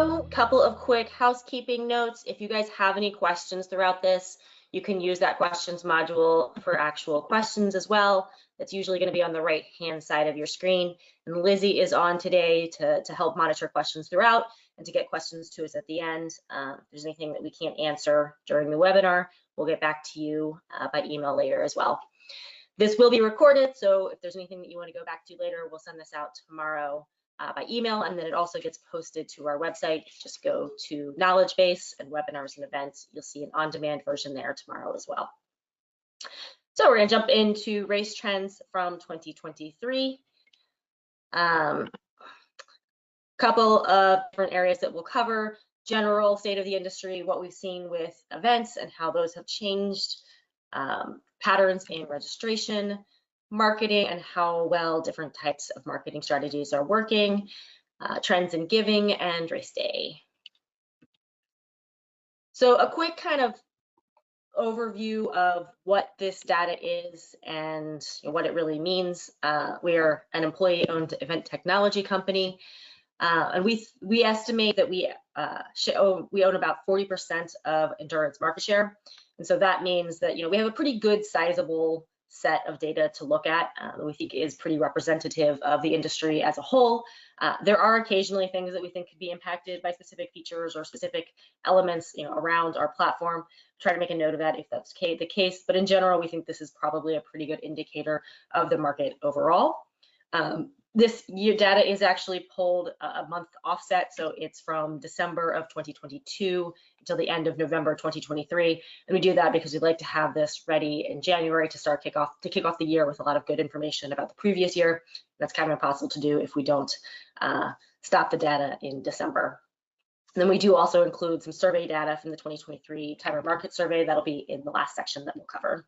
So, couple of quick housekeeping notes. If you guys have any questions throughout this, you can use that questions module for actual questions as well. That's usually going to be on the right-hand side of your screen. And Lizzie is on today to help monitor questions throughout and to get questions to us at the end. If there's anything that we can't answer during the webinar, we'll get back to you by email later as well. This will be recorded, so if there's anything that you want to go back to later, we'll send this out tomorrow by email, and then it also gets posted to our website. Just go to Knowledge Base and Webinars and Events. You'll see an on-demand version there tomorrow as well. So we're going to jump into race trends from 2023. Couple of different areas that we'll cover: general state of the industry, what we've seen with events and how those have changed, patterns in registration, marketing and how well different types of marketing strategies are working, trends in giving, and race day. So a quick kind of overview of what this data is and what it really means. We are an employee-owned event technology company, and we estimate that we own about 40% of endurance market share. And so that means that we have a pretty good sizable set of data to look at that we think is pretty representative of the industry as a whole. There are occasionally things that we think could be impacted by specific features or specific elements around our platform. Try to make a note of that if that's the case, but in general we think this is probably a pretty good indicator of the market overall. This year data is actually pulled a month offset, so it's from December of 2022 until the end of November 2023, and we do that because we'd like to have this ready in January to kick off the year with a lot of good information about the previous year. That's kind of impossible to do if we don't stop the data in December. And then we do also include some survey data from the 2023 Timer Market Survey. That'll be in the last section that we'll cover.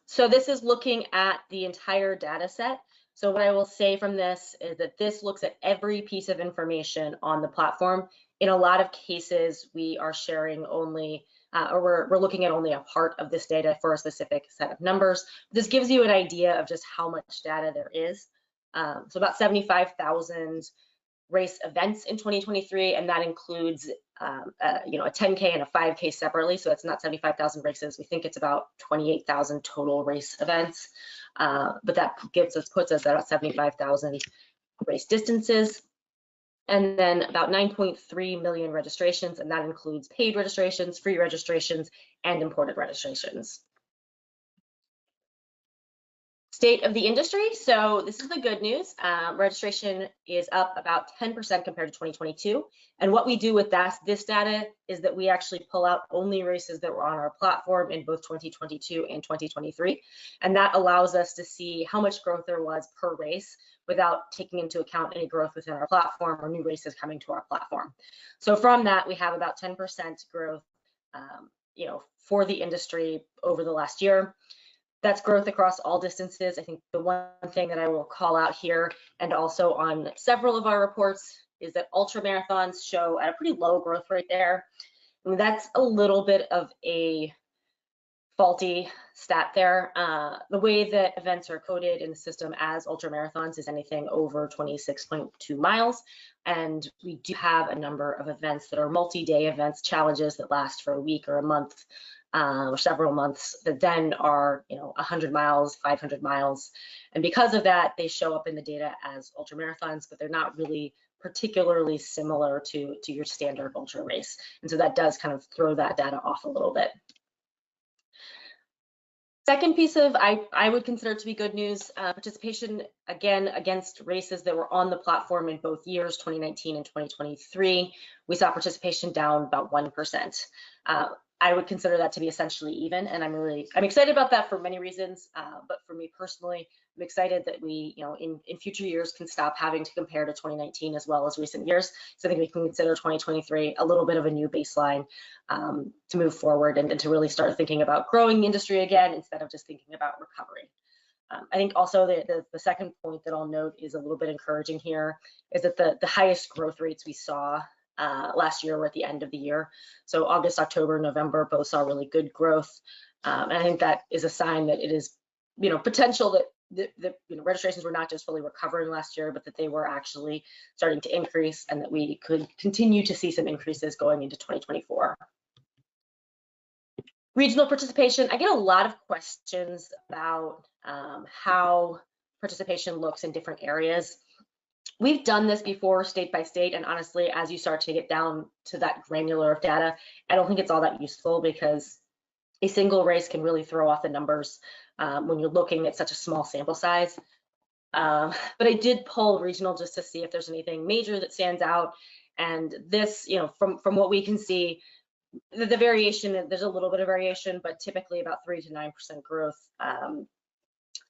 So this is looking at the entire data set. So what I will say from this is that this looks at every piece of information on the platform. In a lot of cases, we are sharing only, or we're looking at only a part of this data for a specific set of numbers. This gives you an idea of just how much data there is. So about 75,000 race events in 2023, and that includes a 10K and a 5K separately. So it's not 75,000 races. We think it's about 28,000 total race events, but that puts us at about 75,000 race distances, and then about 9.3 million registrations, and that includes paid registrations, free registrations, and imported registrations. State of the industry. So this is the good news. Registration is up about 10% compared to 2022. And what we do with this data is that we actually pull out only races that were on our platform in both 2022 and 2023. And that allows us to see how much growth there was per race without taking into account any growth within our platform or new races coming to our platform. So from that, we have about 10% growth, for the industry over the last year. That's growth across all distances. I think the one thing that I will call out here, and also on several of our reports, is that ultra marathons show at a pretty low growth rate there. I mean, that's a little bit of a faulty stat there. The way that events are coded in the system as ultra marathons is anything over 26.2 miles. And we do have a number of events that are multi-day events, challenges that last for a week or a month, or several months, that then are 100 miles, 500 miles. And because of that, they show up in the data as ultra marathons, but they're not really particularly similar to your standard ultra race. And so that does kind of throw that data off a little bit. Second piece of, I would consider to be good news, participation, again, against races that were on the platform in both years, 2019 and 2023. We saw participation down about 1%. I would consider that to be essentially even, and I'm excited about that for many reasons. But for me personally, I'm excited that we, in future years can stop having to compare to 2019 as well as recent years. So I think we can consider 2023 a little bit of a new baseline to move forward and to really start thinking about growing the industry again instead of just thinking about recovery. I think also the second point that I'll note is a little bit encouraging here is that the highest growth rates we saw last year were at the end of the year. So August, October, November both saw really good growth. And I think that is a sign that it is, potential that registrations were not just fully recovering last year, but that they were actually starting to increase, and that we could continue to see some increases going into 2024. Regional participation, I get a lot of questions about how participation looks in different areas. We've done this before state by state, and honestly, as you start to get down to that granular of data, I don't think it's all that useful, because a single race can really throw off the numbers when you're looking at such a small sample size. But I did pull regional just to see if there's anything major that stands out. And this, from what we can see, the variation, there's a little bit of variation, but typically about 3 to 9% growth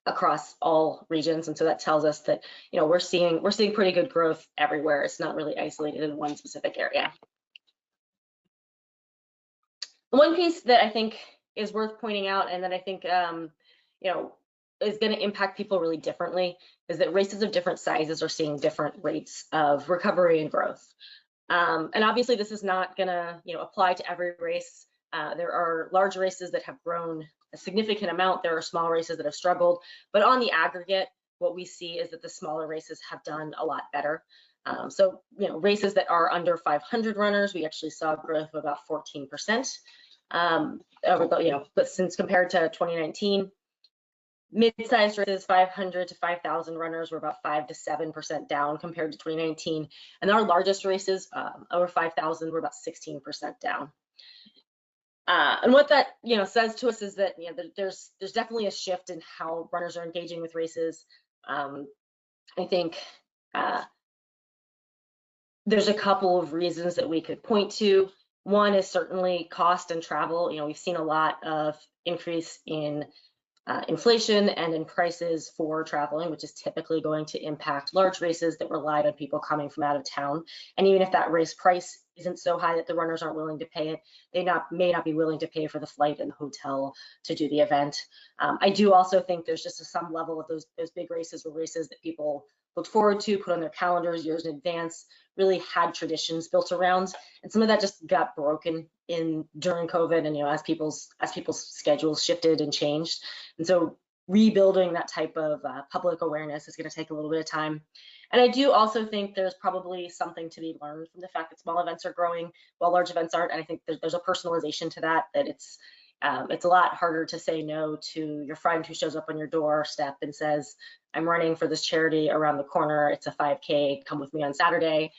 across all regions. And so that tells us that, we're seeing pretty good growth everywhere. It's not really isolated in one specific area. The one piece that I think is worth pointing out, and that I think, is going to impact people really differently, is that races of different sizes are seeing different rates of recovery and growth. And obviously this is not going to, apply to every race. There are large races that have grown a significant amount. There are small races that have struggled, but on the aggregate, what we see is that the smaller races have done a lot better. So, races that are under 500 runners, we actually saw growth of about 14%. But since compared to 2019, mid-sized races, 500 to 5,000 runners, were about 5 to 7% down compared to 2019, and our largest races, over 5,000, were about 16% down. And what that says to us is that there's definitely a shift in how runners are engaging with races. I think there's a couple of reasons that we could point to. One is certainly cost and travel. We've seen a lot of increase in inflation and in prices for traveling, which is typically going to impact large races that relied on people coming from out of town. And even if that race price isn't so high that the runners aren't willing to pay it, they may not be willing to pay for the flight and the hotel to do the event. I do also think there's just some level of those big races were races that people looked forward to, put on their calendars years in advance, really had traditions built around, and some of that just got broken during COVID, and as people's schedules shifted and changed. And so rebuilding that type of public awareness is going to take a little bit of time. And I do also think there's probably something to be learned from the fact that small events are growing while large events aren't. And I think there's a personalization to that it's a lot harder to say no to your friend who shows up on your doorstep and says, I'm running for this charity around the corner, it's a 5K, come with me on Saturday,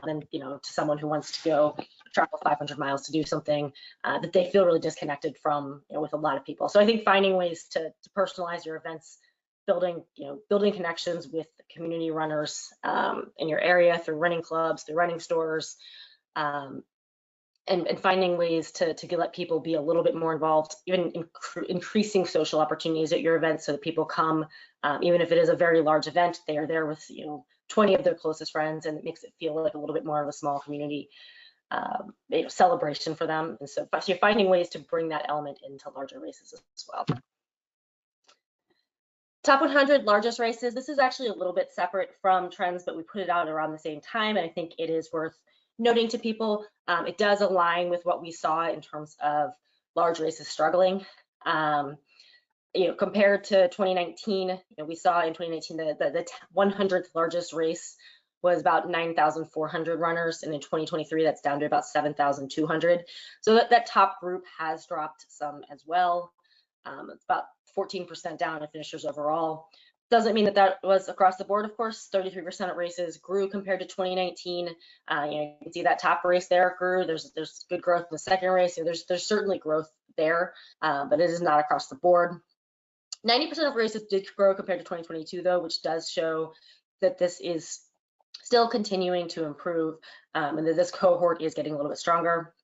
than to someone who wants to go travel 500 miles to do something that they feel really disconnected from with a lot of people. So I think finding ways to personalize your events, building connections with community runners in your area through running clubs, through running stores, and finding ways to let people be a little bit more involved, even increasing social opportunities at your events so that people come, even if it is a very large event, they are there with 20 of their closest friends, and it makes it feel like a little bit more of a small community celebration for them. And so you're finding ways to bring that element into larger races as well. Top 100 largest races. This is actually a little bit separate from trends, but we put it out around the same time, and I think it is worth noting to people. It does align with what we saw in terms of large races struggling. Compared to 2019, we saw in 2019 the 100th largest race was about 9,400 runners, and in 2023 that's down to about 7,200. So that top group has dropped some as well. It's about 14% down in finishers overall. Doesn't mean that was across the board, of course. 33% of races grew compared to 2019. You can see that top race there grew. There's good growth in the second race. There's certainly growth there, but it is not across the board. 90% of races did grow compared to 2022, though, which does show that this is still continuing to improve, and that this cohort is getting a little bit stronger.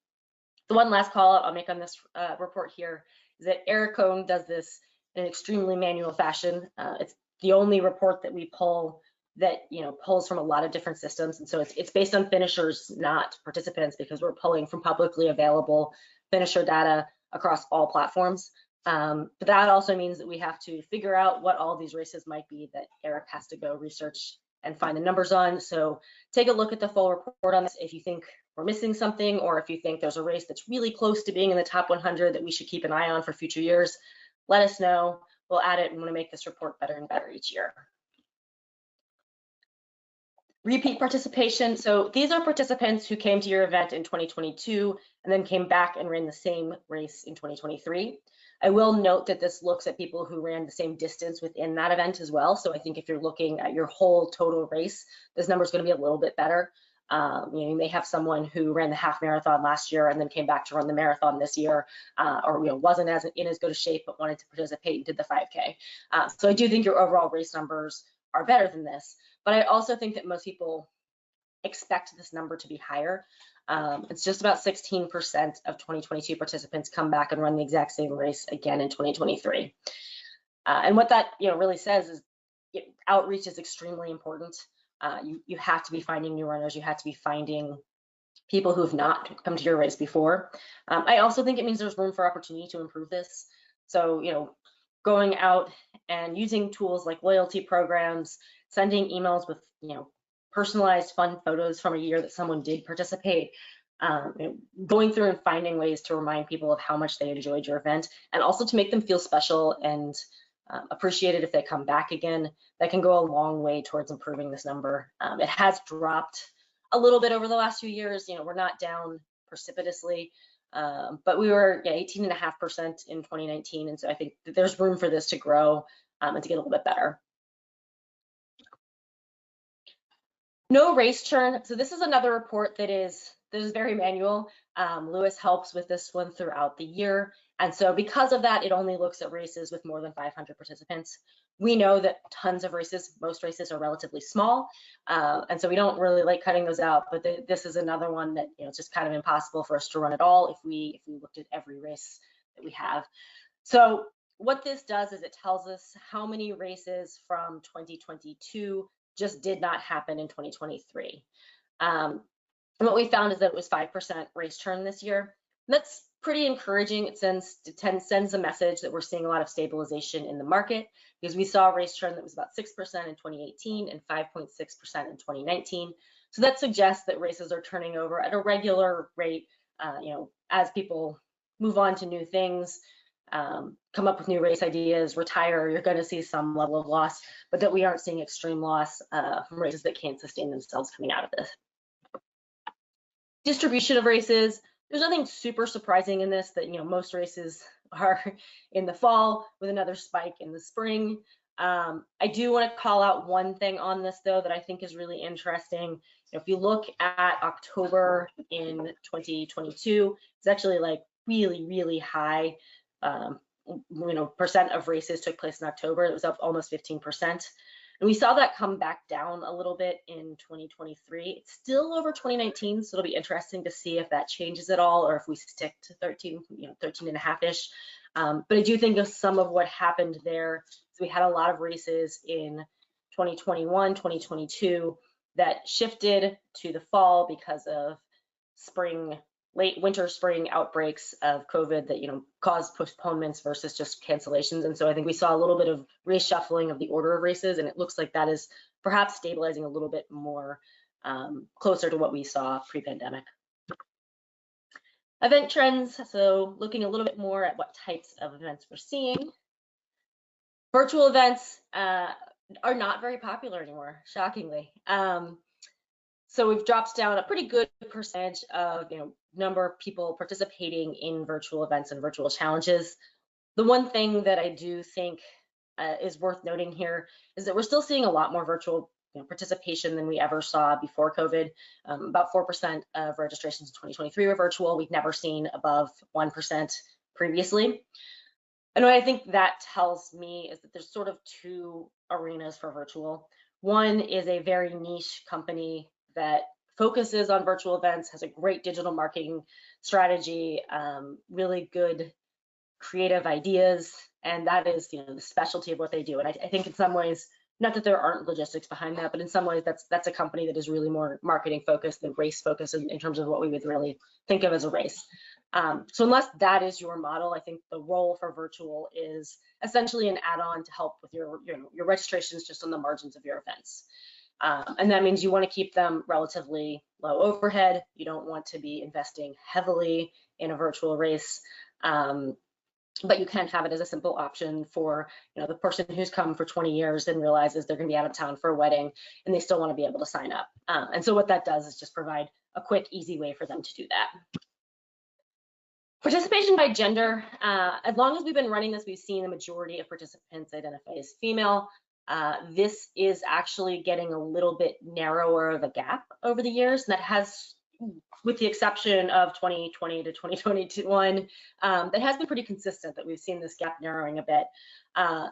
The one last call I'll make on this report here is that Eric Cohn does this in an extremely manual fashion. It's the only report that we pull that pulls from a lot of different systems, and so it's based on finishers, not participants, because we're pulling from publicly available finisher data across all platforms. But that also means that we have to figure out what all these races might be that Eric has to go research and find the numbers on. So take a look at the full report on this if you think we're missing something, or if you think there's a race that's really close to being in the top 100 that we should keep an eye on for future years. Let us know. we'll add it and want to make this report better and better each year. Repeat participation. So these are participants who came to your event in 2022 and then came back and ran the same race in 2023. I will note that this looks at people who ran the same distance within that event as well. So I think if you're looking at your whole total race, this number is going to be a little bit better. You may have someone who ran the half marathon last year and then came back to run the marathon this year, or wasn't in as good a shape but wanted to participate and did the 5K. So I do think your overall race numbers are better than this, but I also think that most people expect this number to be higher. It's just about 16% of 2022 participants come back and run the exact same race again in 2023. And what that really says is outreach is extremely important. You have to be finding new runners. You have to be finding people who have not come to your race before. I also think it means there's room for opportunity to improve this. So, going out and using tools like loyalty programs, sending emails with, personalized fun photos from a year that someone did participate, going through and finding ways to remind people of how much they enjoyed your event, and also to make them feel special and appreciated if they come back again. That can go a long way towards improving this number. It has dropped a little bit over the last few years. We're not down precipitously, but we were 18.5% in 2019, and so I think that there's room for this to grow and to get a little bit better. No race churn. So this is another report that is very manual. Lewis helps with this one throughout the year. And so because of that, it only looks at races with more than 500 participants. We know that tons of races, most races are relatively small. And so we don't really like cutting those out, but this is another one that, it's just kind of impossible for us to run at all if we looked at every race that we have. So what this does is it tells us how many races from 2022 just did not happen in 2023. And what we found is that it was 5% race churn this year. That's pretty encouraging. It sends a message that we're seeing a lot of stabilization in the market, because we saw a race churn that was about 6% in 2018 and 5.6% in 2019. So that suggests that races are turning over at a regular rate, as people move on to new things, come up with new race ideas, retire, you're going to see some level of loss, but that we aren't seeing extreme loss from races that can't sustain themselves coming out of this. Distribution of races. There's nothing super surprising in this, that most races are in the fall with another spike in the spring. I do want to call out one thing on this though that I think is really interesting. If you look at October in 2022, it's actually like really high. Percent of races took place in October. It was up almost 15%. And we saw that come back down a little bit in 2023. It's still over 2019, so it'll be interesting to see if that changes at all, or if we stick to 13.5-ish. But I do think of some of what happened there. So we had a lot of races in 2021, 2022 that shifted to the fall because of late winter, spring outbreaks of COVID that caused postponements versus just cancellations. And so I think we saw a little bit of reshuffling of the order of races, and it looks like that is perhaps stabilizing a little bit more closer to what we saw pre-pandemic. Event trends. So looking a little bit more at what types of events we're seeing. Virtual events are not very popular anymore, shockingly. So we've dropped down a pretty good percentage of number of people participating in virtual events and virtual challenges. The one thing that I do think is worth noting here is that we're still seeing a lot more virtual participation than we ever saw before COVID. About 4% of registrations in 2023 were virtual. We've never seen above 1% previously. And what I think that tells me is that there's sort of two arenas for virtual. One is a very niche company that focuses on virtual events, has a great digital marketing strategy, really good creative ideas, and that is the specialty of what they do. And I think in some ways, not that there aren't logistics behind that, but in some ways that's a company that is really more marketing focused than race focused in terms of what we would really think of as a race. So unless that is your model, I think the role for virtual is essentially an add-on to help with your registrations just on the margins of your events. And that means you want to keep them relatively low overhead. You don't want to be investing heavily in a virtual race. but you can have it as a simple option for, the person who's come for 20 years and realizes they're going to be out of town for a wedding and they still want to be able to sign up. And so what that does is just provide a quick, easy way for them to do that. Participation by gender, as long as we've been running this, we've seen the majority of participants identify as female. This is actually getting a little bit narrower of a gap over the years, and that has, with the exception of 2020 to 2021, that has been pretty consistent, that we've seen this gap narrowing a bit.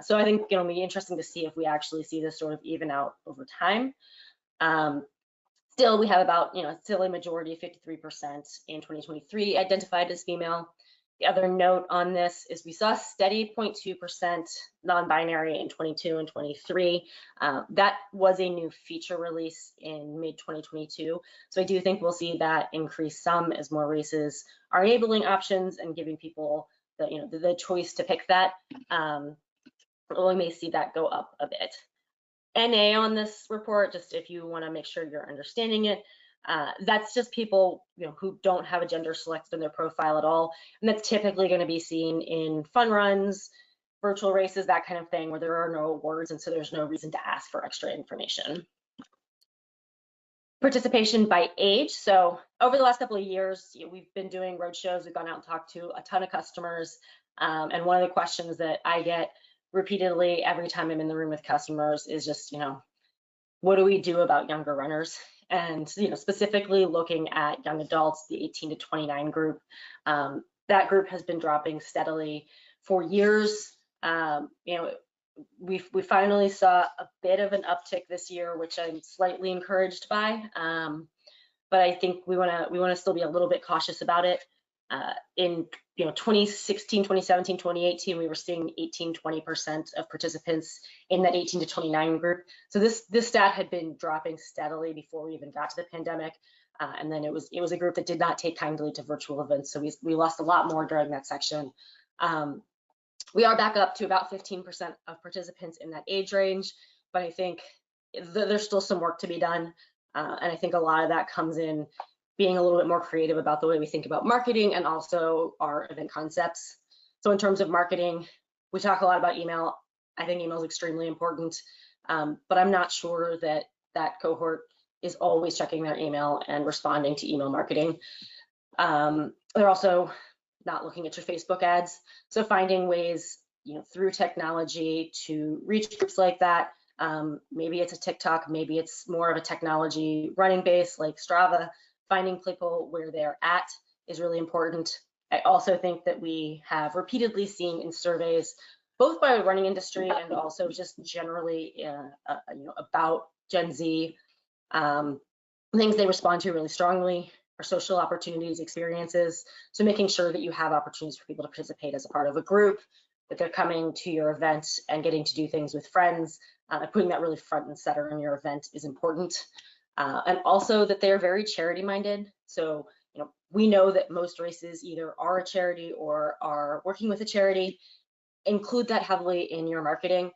So I think it'll be interesting to see if we actually see this sort of even out over time. Still, we have about, still a majority, 53% in 2023 identified as female. The other note on this is we saw steady 0.2% non-binary in 22 and 23. That was a new feature release in mid-2022. So I do think we'll see that increase some as more races are enabling options and giving people the choice to pick that. We may see that go up a bit. NA on this report, just if you want to make sure you're understanding it, that's just people who don't have a gender selected in their profile at all, and that's typically going to be seen in fun runs, virtual races, that kind of thing, where there are no awards, and so there's no reason to ask for extra information. Participation by age. So over the last couple of years, we've been doing road shows. We've gone out and talked to a ton of customers, and one of the questions that I get repeatedly every time I'm in the room with customers is just, what do we do about younger runners? And, specifically looking at young adults, the 18 to 29 group, that group has been dropping steadily for years. We finally saw a bit of an uptick this year, which I'm slightly encouraged by. But I think we want to still be a little bit cautious about it. In 2016, 2017, 2018, we were seeing 18-20% of participants in that 18 to 29 group. So this stat had been dropping steadily before we even got to the pandemic, and then it was a group that did not take kindly to virtual events. So we lost a lot more during that section. We are back up to about 15% of participants in that age range, but I think there's still some work to be done, and I think a lot of that comes in being a little bit more creative about the way we think about marketing and also our event concepts. So in terms of marketing, we talk a lot about email. I think email is extremely important, but I'm not sure that that cohort is always checking their email and responding to email marketing. They're also not looking at your Facebook ads. So finding ways, through technology to reach groups like that. Maybe it's a TikTok, maybe it's more of a technology running base like Strava. Finding people where they're at is really important. I also think that we have repeatedly seen in surveys, both by the running industry and also just generally, about Gen Z, things they respond to really strongly are social opportunities, experiences. So making sure that you have opportunities for people to participate as a part of a group, that they're coming to your event and getting to do things with friends, putting that really front and center in your event is important. And also that they're very charity minded. So, we know that most races either are a charity or are working with a charity. Include that heavily in your marketing.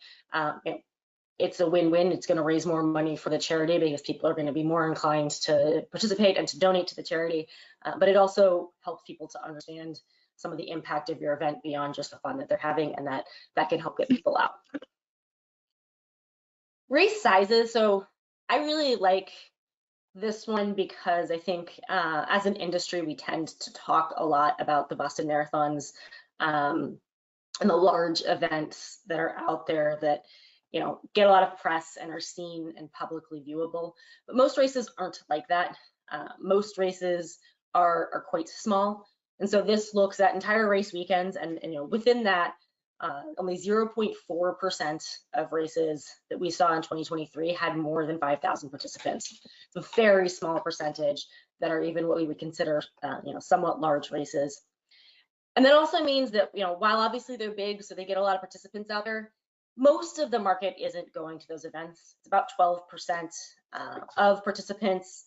It's a win-win. It's going to raise more money for the charity because people are going to be more inclined to participate and to donate to the charity. But it also helps people to understand some of the impact of your event beyond just the fun that they're having, and that can help get people out. Race sizes. So I really like this one because I think as an industry, we tend to talk a lot about the Boston marathons and the large events that are out there that, get a lot of press and are seen and publicly viewable. But most races aren't like that. Most races are quite small. And so this looks at entire race weekends, and within that, only 0.4% of races that we saw in 2023 had more than 5,000 participants. It's a very small percentage that are even what we would consider, somewhat large races. And that also means that, while obviously they're big, so they get a lot of participants out there, most of the market isn't going to those events. It's about 12% of participants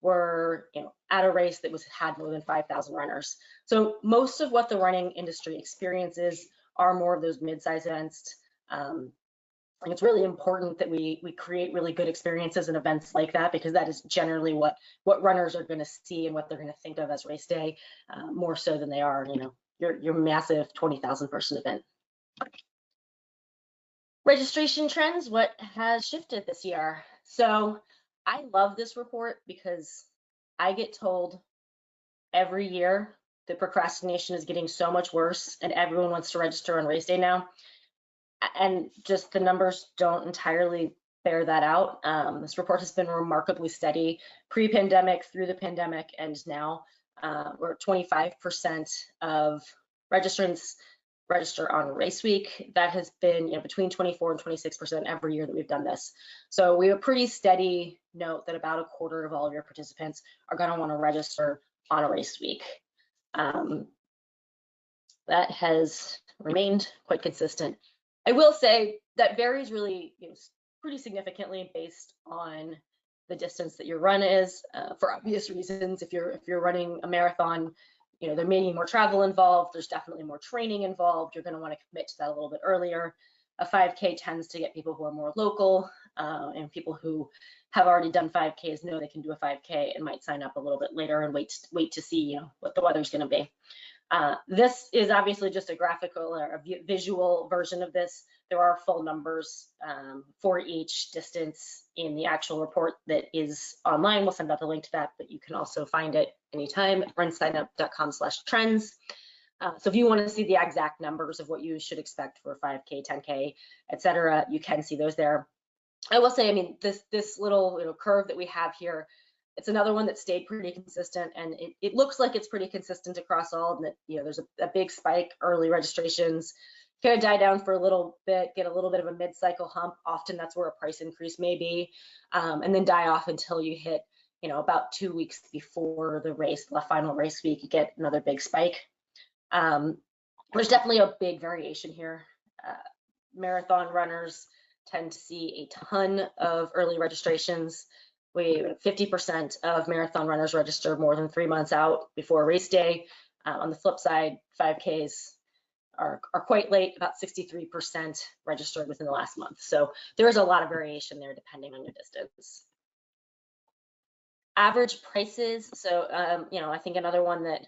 were, at a race that had more than 5,000 runners. So most of what the running industry experiences are more of those mid-size events. And it's really important that we create really good experiences and events like that, because that is generally what runners are going to see and what they're going to think of as race day, more so than they are, your massive 20,000 person event. Registration trends, what has shifted this year? So I love this report because I get told every year that procrastination is getting so much worse and everyone wants to register on race day now. And just the numbers don't entirely bear that out. This report has been remarkably steady pre-pandemic, through the pandemic, and now we're 25% of registrants register on race week. That has been between 24 and 26% every year that we've done this. So we have a pretty steady note that about a quarter of all of your participants are going to want to register on a race week. That has remained quite consistent. I will say that varies really pretty significantly based on the distance that your run is, for obvious reasons. If you're running a marathon, there may be more travel involved. There's definitely more training involved. You're going to want to commit to that a little bit earlier. A 5K tends to get people who are more local, and people who have already done 5Ks know they can do a 5K and might sign up a little bit later and wait to see what the weather's going to be. This is obviously just a graphical or a visual version of this. There are full numbers for each distance in the actual report that is online. We'll send out the link to that, but you can also find it anytime at RunSignup.com/trends. So if you want to see the exact numbers of what you should expect for 5K, 10K, etc., you can see those there. I will say, I mean, this little curve that we have here, it's another one that stayed pretty consistent, and it looks like it's pretty consistent across all, and that there's a big spike early registrations, kind of die down for a little bit, get a little bit of a mid-cycle hump. Often that's where a price increase may be, and then die off until you hit about 2 weeks before the race, the final race week, you get another big spike. There's definitely a big variation here. Marathon runners tend to see a ton of early registrations. 50% of marathon runners register more than 3 months out before race day. On the flip side, 5Ks are quite late. About 63% registered within the last month. So there is a lot of variation there depending on your distance. Average prices. So I think another one that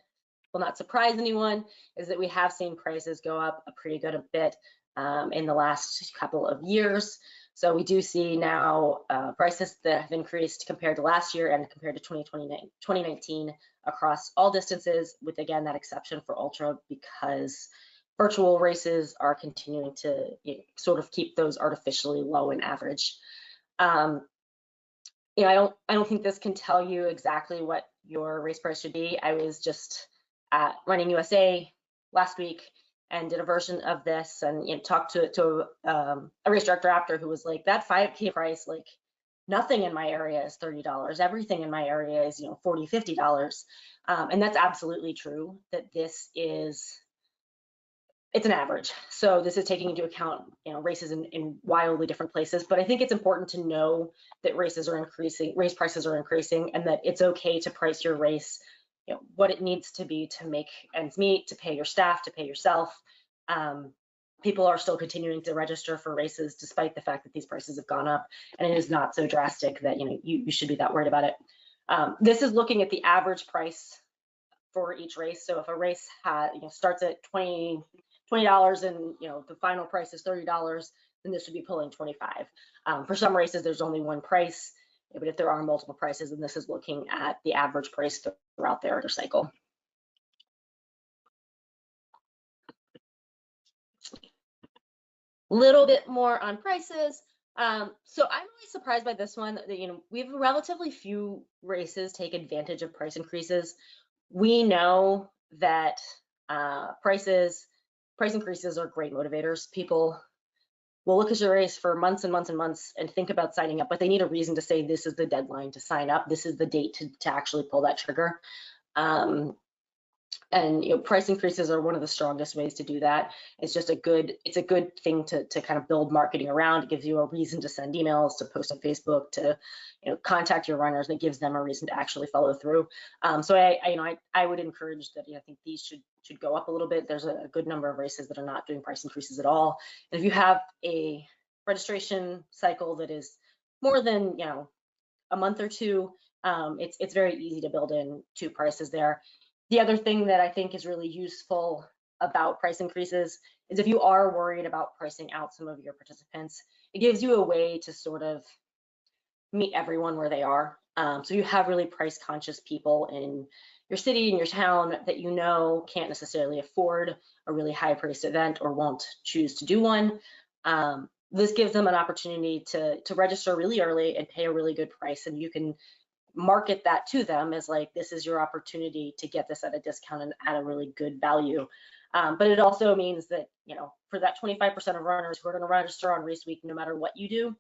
will not surprise anyone is that we have seen prices go up a pretty good bit in the last couple of years. So we do see now prices that have increased compared to last year and compared to 2019 across all distances, with again that exception for ultra, because virtual races are continuing to sort of keep those artificially low in average. I don't think this can tell you exactly what your race price should be. I was just at Running USA last week and did a version of this, and talked to a race director after, who was like, that 5K price, like nothing in my area is $30. Everything in my area is $40, $50. And that's absolutely true, that it's an average. So this is taking into account races in wildly different places. But I think it's important to know that race prices are increasing, and that it's okay to price your race what it needs to be to make ends meet, to pay your staff, to pay yourself. People are still continuing to register for races despite the fact that these prices have gone up, and it is not so drastic that you should be that worried about it. This is looking at the average price for each race. So if a race starts at $20 and the final price is $30, then this would be pulling 25. For some races, there's only one price. But if there are multiple prices, then this is looking at the average price throughout their cycle. A little bit more on prices. So I'm really surprised by this one. That, we have relatively few races take advantage of price increases. We know that price increases are great motivators. People will look at your race for months and months and months and think about signing up, but they need a reason to say this is the deadline to sign up. This is the date to actually pull that trigger. And price increases are one of the strongest ways to do that. It's just a good thing to kind of build marketing around. It gives you a reason to send emails, to post on Facebook, to contact your runners. It gives them a reason to actually follow through. So I would encourage that. I think these should go up a little bit. There's a good number of races that are not doing price increases at all. And if you have a registration cycle that is more than a month or two, it's very easy to build in 2 prices there. The other thing that I think is really useful about price increases is if you are worried about pricing out some of your participants, it gives you a way to sort of meet everyone where they are. So you have really price conscious people in your city, in your town that you know can't necessarily afford a really high priced event or won't choose to do one. This gives them an opportunity to register really early and pay a really good price, and you can market that to them as like, this is your opportunity to get this at a discount and at a really good value. But it also means that, you know, for that 25% of runners who are going to register on race week, no matter what you do,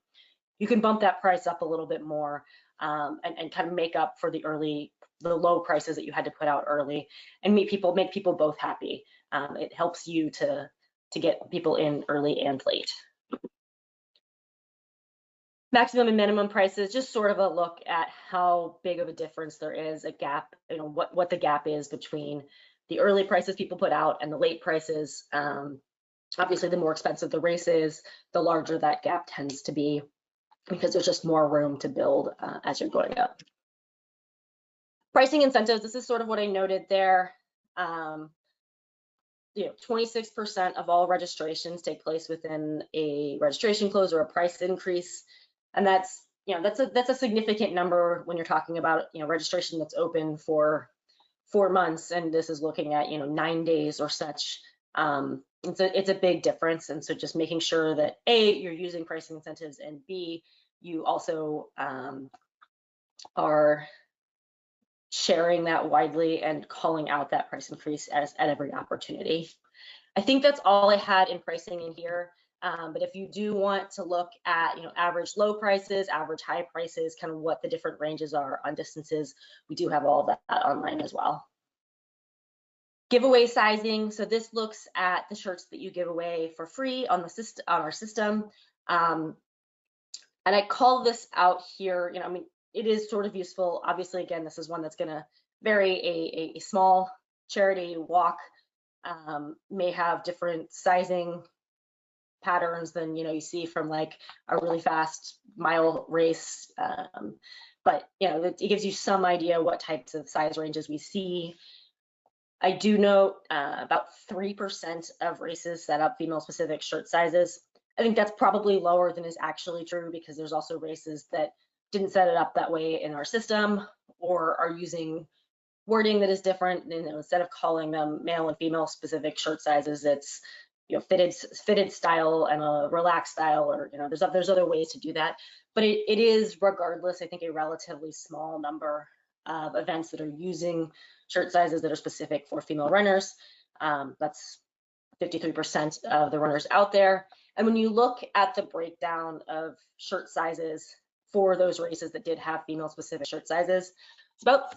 you can bump that price up a little bit more, and kind of make up for the low prices that you had to put out early, and make people both happy. It helps you to get people in early and late. Maximum and minimum prices, just sort of a look at how big of a difference there is, a gap, you know, what the gap is between the early prices people put out and the late prices. Obviously, the more expensive the race is, the larger that gap tends to be, because there's just more room to build as you're going up. Pricing incentives, this is sort of what I noted there. You know, 26% of all registrations take place within a registration close or a price increase. And that's, you know, that's a significant number when you're talking about, you know, registration that's open for 4 months, and this is looking at, you know, 9 days or such. It's a big difference. And so just making sure that A, you're using pricing incentives, and B, you also are sharing that widely and calling out that price increase at every opportunity. I think that's all I had in pricing in here. But if you do want to look at, you know, average low prices, average high prices, kind of what the different ranges are on distances, we do have all of that online as well. Giveaway sizing. So this looks at the shirts that you give away for free on our system. And I call this out here, you know, I mean, it is sort of useful. Obviously, again, this is one that's going to vary. A small charity walk may have different sizing patterns than, you know, you see from like a really fast mile race. But, you know, it gives you some idea what types of size ranges we see. I do note about 3% of races set up female specific shirt sizes. I think that's probably lower than is actually true, because there's also races that didn't set it up that way in our system, or are using wording that is different. And instead of calling them male and female specific shirt sizes, it's, you know, fitted style and a relaxed style, or, you know, there's other ways to do that. But it is, regardless, I think, a relatively small number of events that are using shirt sizes that are specific for female runners. That's 53% of the runners out there. And when you look at the breakdown of shirt sizes for those races that did have female specific shirt sizes, it's about,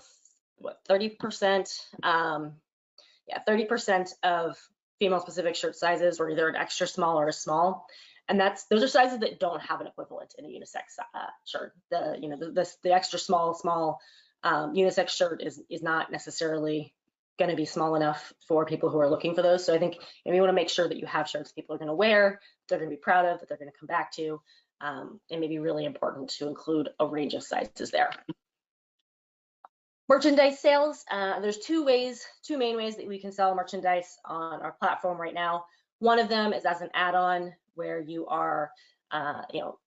what, 30%? 30% of female specific shirt sizes were either an extra small or a small. And those are sizes that don't have an equivalent in a unisex shirt. The extra small unisex shirt is not necessarily going to be small enough for people who are looking for those. So I think you want to make sure that you have shirts people are going to wear, they're going to be proud of, that they're going to come back to. It may be really important to include a range of sizes there. Merchandise sales. There's two main ways that we can sell merchandise on our platform right now. One of them is as an add-on, where you are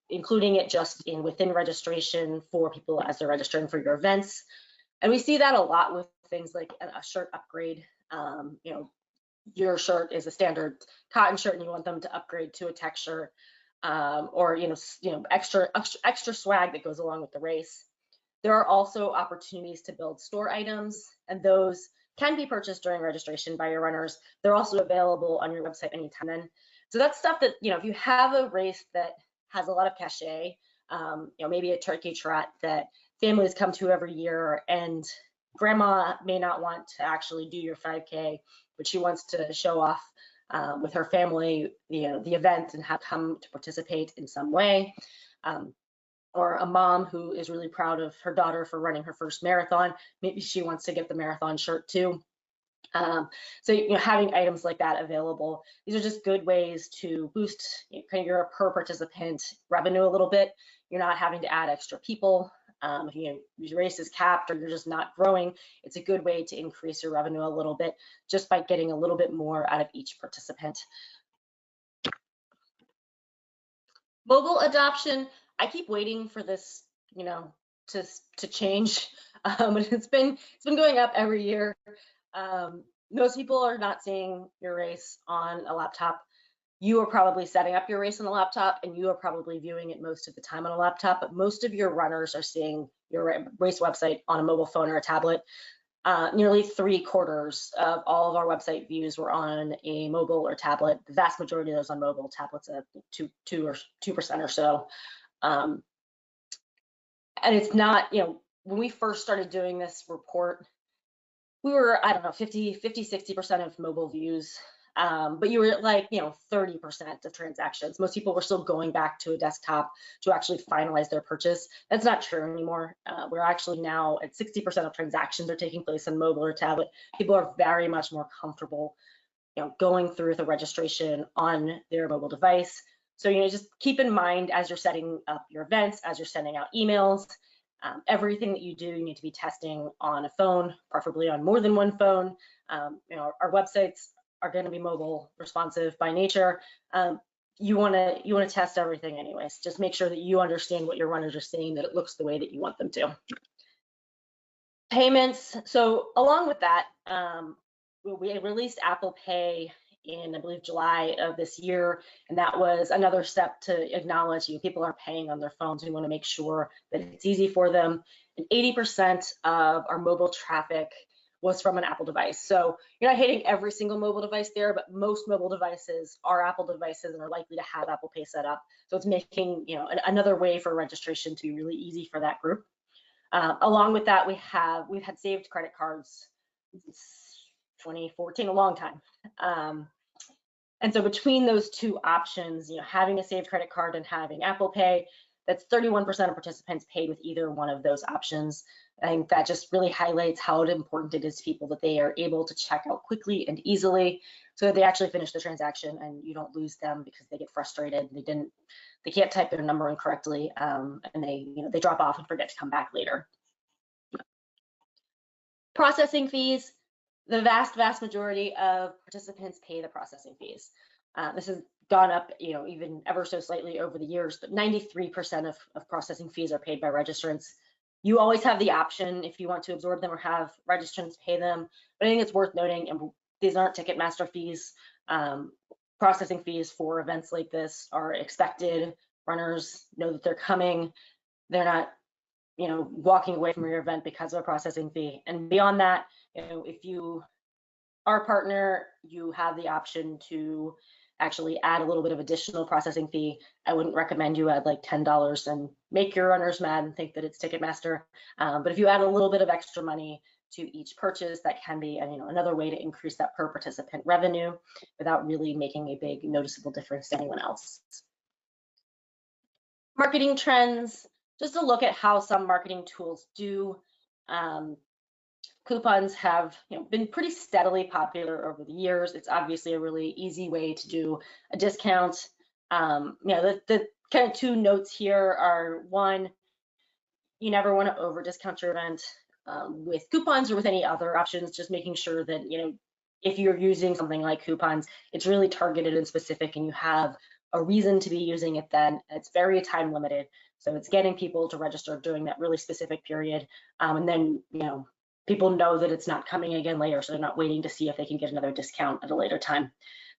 including it just within registration for people as they're registering for your events. And we see that a lot with things like a shirt upgrade. Your shirt is a standard cotton shirt and you want them to upgrade to a tech shirt, or extra swag that goes along with the race. There are also opportunities to build store items, and those can be purchased during registration by your runners. They're also available on your website anytime then. So that's stuff that, if you have a race that has a lot of cachet, maybe a turkey trot that families come to every year, and grandma may not want to actually do your 5K, but she wants to show off with her family, the event, and have come to participate in some way. Or a mom who is really proud of her daughter for running her first marathon. Maybe she wants to get the marathon shirt too. So having items like that available, these are just good ways to boost kind of your per participant revenue a little bit. You're not having to add extra people. If your race is capped or you're just not growing, it's a good way to increase your revenue a little bit just by getting a little bit more out of each participant. Mobile adoption, I keep waiting for this, to change. It's been going up every year. Most people are not seeing your race on a laptop. You are probably setting up your race on a laptop, and you are probably viewing it most of the time on a laptop, but most of your runners are seeing your race website on a mobile phone or a tablet. Nearly 3/4 of all of our website views were on a mobile or tablet. The vast majority of those on mobile. Tablets at 2% or so. And it's not, when we first started doing this report, we were, I don't know, 60% of mobile views. But you were at like, 30% of transactions. Most people were still going back to a desktop to actually finalize their purchase. That's not true anymore. We're actually now at 60% of transactions are taking place on mobile or tablet. People are very much more comfortable, going through the registration on their mobile device. So, just keep in mind as you're setting up your events, as you're sending out emails, everything that you do, you need to be testing on a phone, preferably on more than one phone. Our websites are going to be mobile responsive by nature. You want to test everything anyways. Just make sure that you understand what your runners are seeing, that it looks the way that you want them to. Payments. So along with that, we released Apple Pay in, I believe, July of this year, and that was another step to acknowledge people are paying on their phones. We want to make sure that it's easy for them. And 80% of our mobile traffic was from an Apple device. So you're not hitting every single mobile device there, but most mobile devices are Apple devices and are likely to have Apple Pay set up. So it's making another way for registration to be really easy for that group. Along with that, we've had saved credit cards since 2014, a long time. And so between those two options, having a saved credit card and having Apple Pay, that's 31% of participants paid with either one of those options. I think that just really highlights how important it is to people that they are able to check out quickly and easily so that they actually finish the transaction and you don't lose them because they get frustrated. They can't type their number in correctly, and they drop off and forget to come back later. Processing fees, the vast majority of participants pay the processing fees. This has gone up, even ever so slightly over the years, but 93% of processing fees are paid by registrants. You always have the option if you want to absorb them or have registrants pay them, but I think it's worth noting, and these aren't Ticketmaster fees. Processing fees for events like this are expected. Runners know that they're coming. They're not, walking away from your event because of a processing fee. And beyond that, if you are a partner, you have the option to actually add a little bit of additional processing fee. I wouldn't recommend you add like $10 and make your runners mad and think that it's Ticketmaster. But if you add a little bit of extra money to each purchase, that can be another way to increase that per participant revenue without really making a big noticeable difference to anyone else. Marketing trends, just to look at how some marketing tools do. Coupons have been pretty steadily popular over the years. It's obviously a really easy way to do a discount. The kind of two notes here are, one, you never want to over discount your event with coupons or with any other options, just making sure that if you're using something like coupons, it's really targeted and specific and you have a reason to be using it then. It's very time limited. So it's getting people to register during that really specific period. And then, people know that it's not coming again later, so they're not waiting to see if they can get another discount at a later time.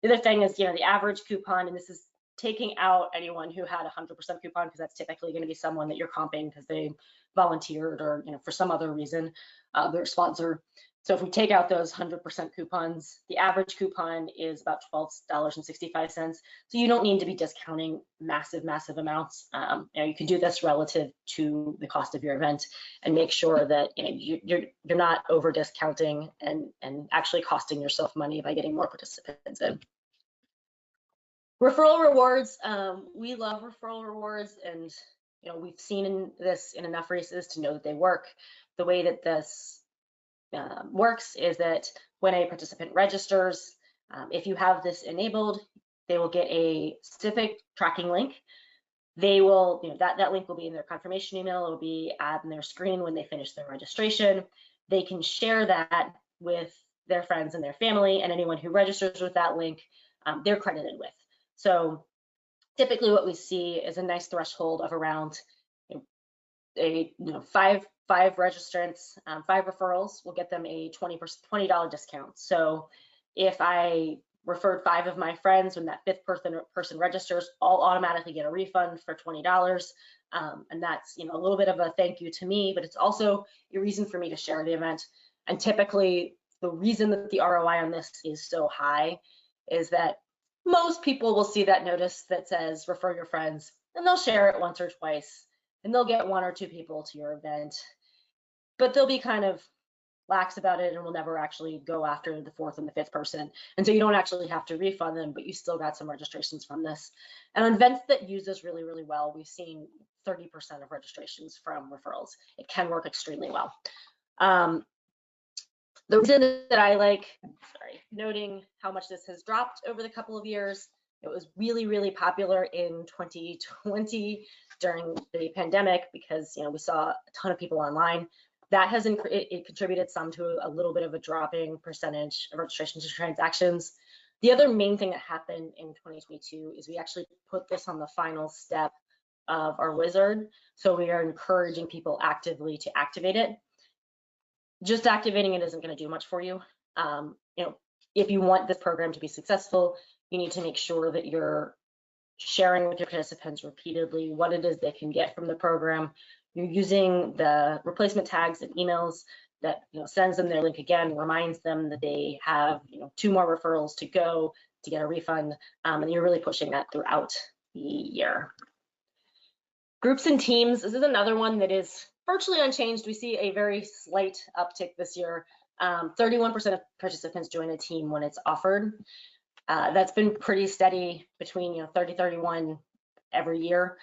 The other thing is, the average coupon, and this is taking out anyone who had a 100% coupon, because that's typically going to be someone that you're comping because they volunteered or, for some other reason, they're a sponsor. So if we take out those 100% coupons, the average coupon is about $12.65. So you don't need to be discounting massive amounts. You can do this relative to the cost of your event and make sure that you're not over discounting and actually costing yourself money by getting more participants in. Referral rewards, we love referral rewards, and we've seen this in enough races to know that they work. The way that this works is that when a participant registers, if you have this enabled, they will get a specific tracking link they will, that link will be in their confirmation email. It will be on their screen when they finish their registration. They can share that with their friends and their family, and anyone who registers with that link, they're credited with. So typically what we see is a nice threshold of around five registrants, 5 referrals will get them a $20 discount. So if I referred 5 of my friends, when that 5th person registers, I'll automatically get a refund for $20. And that's a little bit of a thank you to me, but it's also a reason for me to share the event. And typically the reason that the ROI on this is so high is that most people will see that notice that says refer your friends, and they'll share it once or twice, and they'll get 1 or 2 people to your event, but they'll be kind of lax about it and will never actually go after the 4th and the 5th person. And so you don't actually have to refund them, but you still got some registrations from this. And on events that use this really, really well, we've seen 30% of registrations from referrals. It can work extremely well. The reason that I like, noting how much this has dropped over the couple of years, it was really, really popular in 2020 during the pandemic because we saw a ton of people online. That has it contributed some to a little bit of a dropping percentage of registrations and transactions. The other main thing that happened in 2022 is we actually put this on the final step of our wizard. So we are encouraging people actively to activate it. Just activating it isn't going to do much for you. If you want this program to be successful, you need to make sure that you're sharing with your participants repeatedly what it is they can get from the program. You're using the replacement tags and emails that sends them their link again, reminds them that they have 2 more referrals to go to get a refund, and you're really pushing that throughout the year. Groups and teams, this is another one that is virtually unchanged. We see a very slight uptick this year. 31% of participants join a team when it's offered. That's been pretty steady between 30-31 every year.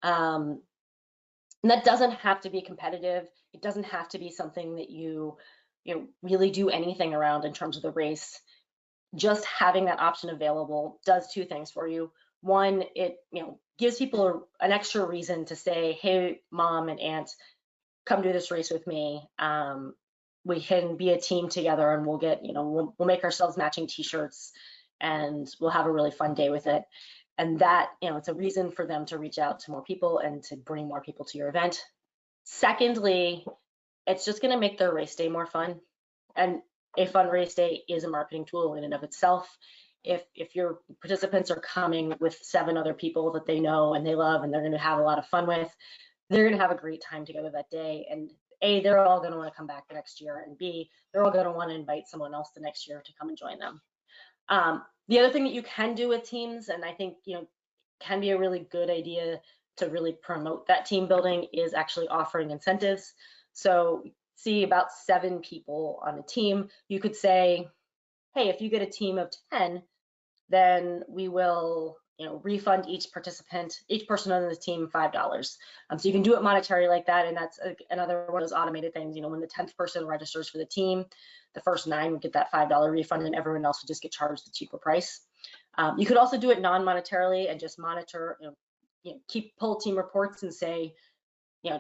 And that doesn't have to be competitive. It doesn't have to be something that you really do anything around in terms of the race. Just having that option available does 2 things for you. One, it gives people an extra reason to say, hey, mom and aunt, come do this race with me. We can be a team together, and we'll get we'll make ourselves matching t-shirts, and we'll have a really fun day with it. And that, it's a reason for them to reach out to more people and to bring more people to your event. Secondly, it's just going to make their race day more fun. And a fun race day is a marketing tool in and of itself. If your participants are coming with 7 other people that they know and they love and they're going to have a lot of fun with, they're going to have a great time together that day. And A, they're all going to want to come back the next year, and B, they're all going to want to invite someone else the next year to come and join them. The other thing that you can do with teams, and I think can be a really good idea to really promote that team building, is actually offering incentives. So see about 7 people on a team, you could say, hey, if you get a team of 10, then we will refund each person on the team $5. So you can do it monetary like that, and that's another one of those automated things. When the 10th person registers for the team, the first 9 would get that $5 refund, and everyone else would just get charged the cheaper price. You could also do it non-monetarily and just monitor, pull team reports and say,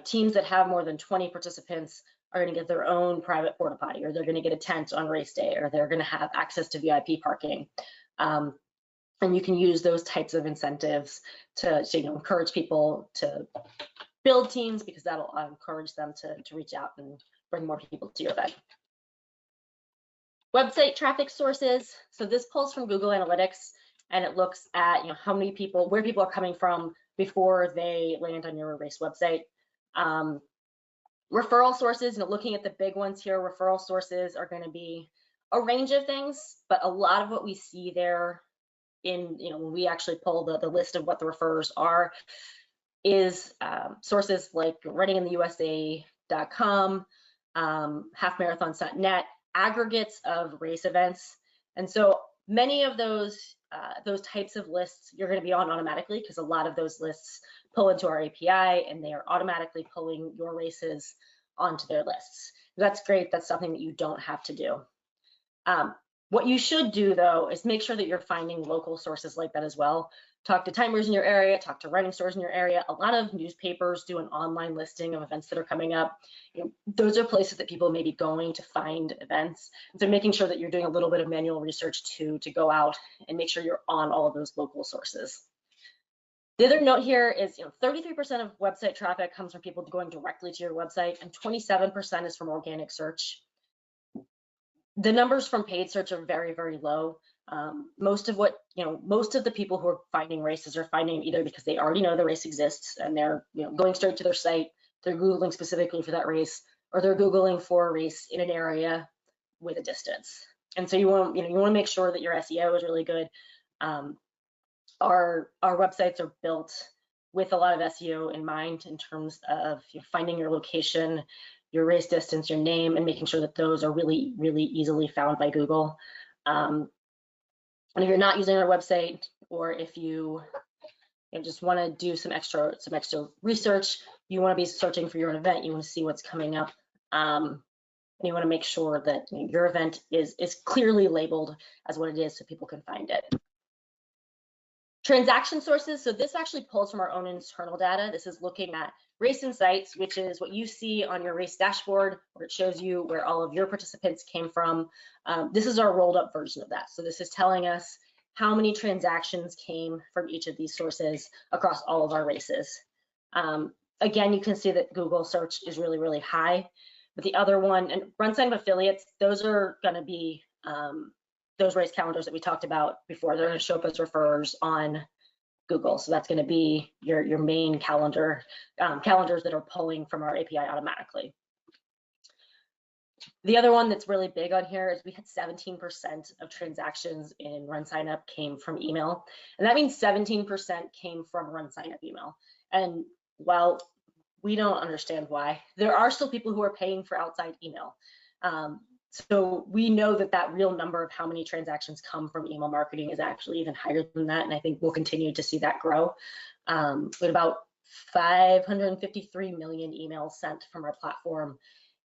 teams that have more than 20 participants are going to get their own private porta potty, or they're going to get a tent on race day, or they're going to have access to VIP parking. And you can use those types of incentives to encourage people to build teams, because that'll encourage them to reach out and bring more people to your event. Website traffic sources. So this pulls from Google Analytics, and it looks at how many people, where people are coming from before they land on your race website. Referral sources, looking at the big ones here, referral sources are going to be a range of things, but a lot of what we see there in, when we actually pull the list of what the referrers are, is sources like runningintheusa.com, halfmarathons.net, aggregates of race events. And so many of those types of lists you're going to be on automatically, because a lot of those lists pull into our API, and they are automatically pulling your races onto their lists. That's great. That's something that you don't have to do. What you should do, though, is make sure that you're finding local sources like that as well. talk to timers in your area, talk to running stores in your area. A lot of newspapers do an online listing of events that are coming up. Those are places that people may be going to find events. So making sure that you're doing a little bit of manual research to go out and make sure you're on all of those local sources. The other note here is 33% of website traffic comes from people going directly to your website, and 27% is from organic search. The numbers from paid search are very, very low. Most of the people who are finding races are finding either because they already know the race exists and they're going straight to their site, they're Googling specifically for that race, or they're Googling for a race in an area with a distance. And so you want to make sure that your SEO is really good. Our websites are built with a lot of SEO in mind in terms of finding your location, your race distance, your name, and making sure that those are really, really easily found by Google. And if you're not using our website, or if you just want to do some extra research, you want to be searching for your event, you want to see what's coming up, and you want to make sure that your event is clearly labeled as what it is so people can find it. Transaction sources, so this actually pulls from our own internal data. This is looking at Race Insights, which is what you see on your race dashboard, where it shows you where all of your participants came from. This is our rolled up version of that. So this is telling us how many transactions came from each of these sources across all of our races. Again, you can see that Google search is really, really high. But the other one, and RunSignup affiliates, those are going to be those race calendars that we talked about before. They're going to show up as referrers on Google. So that's going to be your main calendars that are pulling from our API automatically. The other one that's really big on here is we had 17% of transactions in RunSignup came from email. And that means 17% came from RunSignup email. And while we don't understand why, there are still people who are paying for outside email. So we know that real number of how many transactions come from email marketing is actually even higher than that, and I think we'll continue to see that grow. With about 553 million emails sent from our platform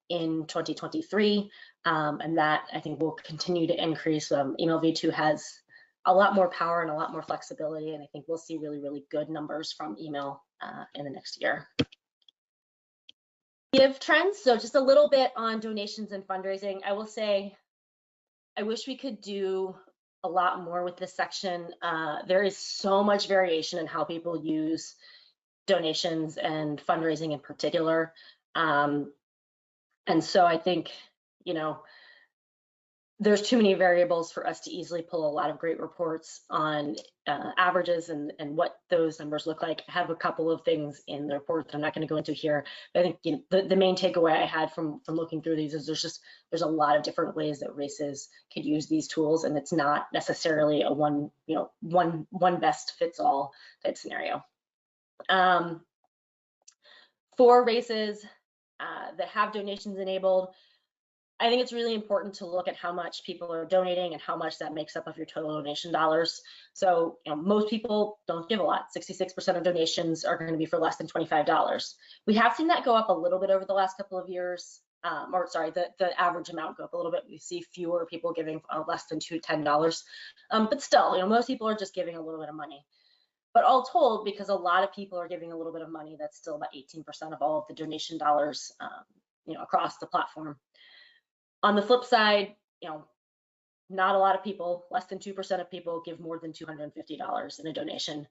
in 2023, and that I think will continue to increase. Email V2 has a lot more power and a lot more flexibility, and I think we'll see really, really good numbers from email in the next year. GiveTrends, so just a little bit on donations and fundraising. I will say, I wish we could do a lot more with this section. There is so much variation in how people use donations and fundraising in particular. And so I think, there's too many variables for us to easily pull a lot of great reports on averages and what those numbers look like. I have a couple of things in the report that I'm not going to go into here, but I think the main takeaway I had from looking through these is there's a lot of different ways that races could use these tools, and it's not necessarily a one best fits all type scenario. For races that have donations enabled, I think it's really important to look at how much people are donating and how much that makes up of your total donation dollars. So most people don't give a lot. 66% of donations are going to be for less than $25. We have seen that go up a little bit over the last couple of years, the average amount go up a little bit. We see fewer people giving less than $10. But still, most people are just giving a little bit of money. But all told, because a lot of people are giving a little bit of money, that's still about 18% of all of the donation dollars across the platform. On the flip side, not a lot of people, less than 2% of people give more than $250 in a donation.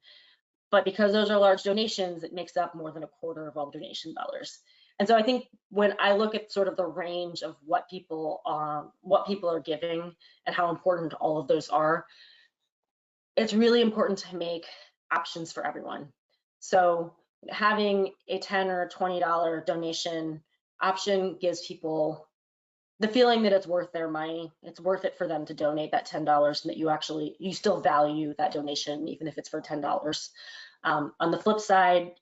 But because those are large donations, it makes up more than a quarter of all donation dollars. And so I think when I look at sort of the range of what people are giving and how important all of those are, it's really important to make options for everyone. So having a $10 or $20 donation option gives people the feeling that it's worth their money. It's worth it for them to donate that $10, and that you still value that donation, even if it's for $10. On the flip side,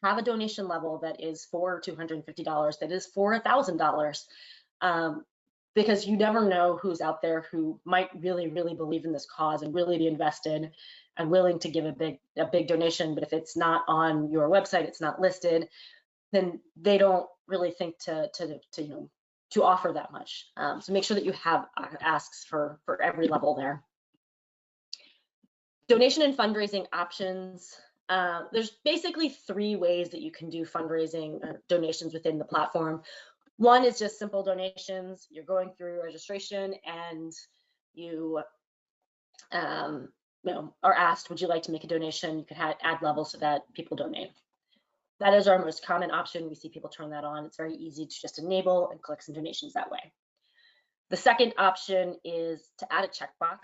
have a donation level that is for $250, that is for $1,000, because you never know who's out there who might really, really believe in this cause and really be invested and willing to give a big donation. But if it's not on your website, it's not listed, then they don't really think to offer that much. So make sure that you have asks for every level there. Donation and fundraising options. There's basically 3 ways that you can do fundraising or donations within the platform. One is just simple donations. You're going through registration and you, are asked, would you like to make a donation? You can add levels so that people donate. That is our most common option. We see people turn that on. It's very easy to just enable and collect some donations that way. The second option is to add a checkbox.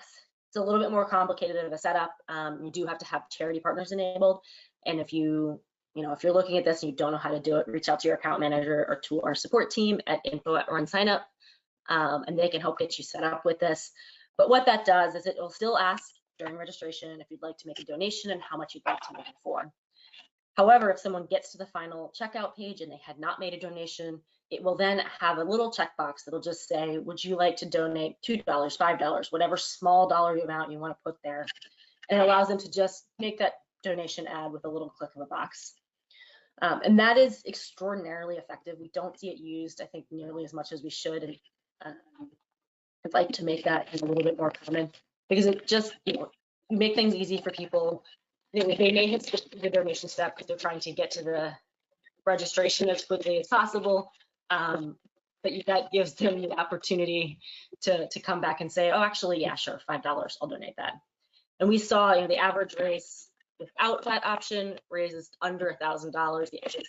It's a little bit more complicated of a setup. You do have to have charity partners enabled. And if you're looking at this and you don't know how to do it, reach out to your account manager or to our support team at info@RunSignup, and they can help get you set up with this. But what that does is it will still ask during registration if you'd like to make a donation and how much you'd like to make it for. However, if someone gets to the final checkout page and they had not made a donation, it will then have a little checkbox that'll just say, would you like to donate $2, $5, whatever small dollar amount you want to put there. And it allows them to just make that donation ad with a little click of a box. And that is extraordinarily effective. We don't see it used, I think, nearly as much as we should. And I'd like to make that a little bit more common because it just, make things easy for people. They may hit the donation step because they're trying to get to the registration as quickly as possible. But that gives them the opportunity to come back and say, oh, actually, yeah, sure, $5, I'll donate that. And we saw, the average race without that option raises under $1,000. The average